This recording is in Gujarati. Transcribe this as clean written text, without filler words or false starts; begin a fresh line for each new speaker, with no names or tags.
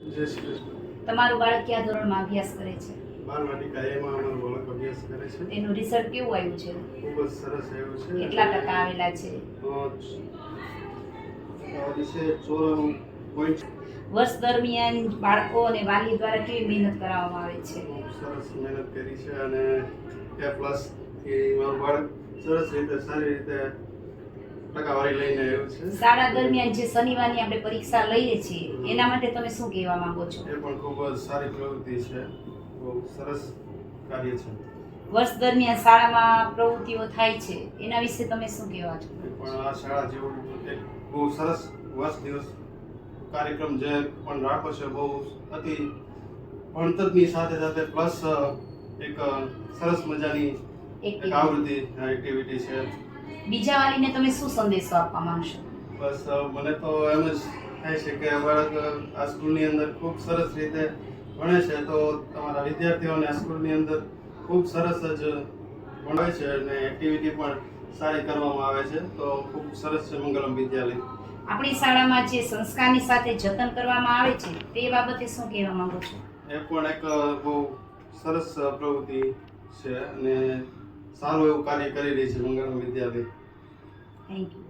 જય શ્રી કૃષ્ણ.
તમારું બાળક કયા ધોરણમાં અભ્યાસ કરે છે?
બાલવાટિકા એમાં અમારું બાળક અભ્યાસ કરે છે.
તેનું રિઝલ્ટ કેવું આવ્યું છે?
ખૂબ જ સરસ આવ્યું છે.
કેટલા ટકા આવેલા છે?
વિશે 94 પોઈન્ટ.
વર્ષ દરમિયાન બાળકો અને વાલી દ્વારા કેવી મહેનત કરાવવામાં આવે છે?
ખૂબ સરસ મહેનત કરી છે અને A+ થી મારું બાળક સરસ રીતે સારી રીતે ટકાવારી લઈને આવ્યું છે.
શાળા દરમિયાન જે શનિવારની આપણે પરીક્ષા લઈએ છીએ એના માટે તમે શું કહેવા માંગો છો?
એ પણ ખૂબ જ સારી પ્રવૃત્તિ છે. બહુ સરસ કાર્ય છે.
વર્ષ દરમિયાન શાળામાં પ્રવૃત્તિઓ થાય છે એના વિશે તમે શું કહેવા છો?
એ પણ આ શાળા જેવું એક બહુ સરસ વર્ષ દિવસ કાર્યક્રમ જે પણ રાખો છે બહુ અતિ ભણતરની સાથે સાથે પ્લસ એક સરસ મજાની એક આવૃત્તિ એક્ટિવિટી છે.
બીજા વાલીને તમે શું સંદેશો આપવા માંગશો?
બસ મને તો એમ જ થાય છે કે બાળક આ સ્કૂલની અંદર ખૂબ સરસ રીતે ભણે છે તો તમારા વિદ્યાર્થીઓને આ સ્કૂલની અંદર ખૂબ સરસ જ ભણાવે છે અને એક્ટિવિટી પણ સારી કરવામાં આવે છે તો ખૂબ સરસ છે મંગલમ વિદ્યાલય.
આપણી શાળામાં જે સંસ્કારની સાથે જતન કરવામાં આવે છે તે બાબતે શું કહેવા માંગો છો?
એ પણ એક બહુ સરસ પ્રવૃત્તિ છે અને સારું એવું કાર્ય કરી રહી છે મંગલમ વિદ્યાલય.
Thank you.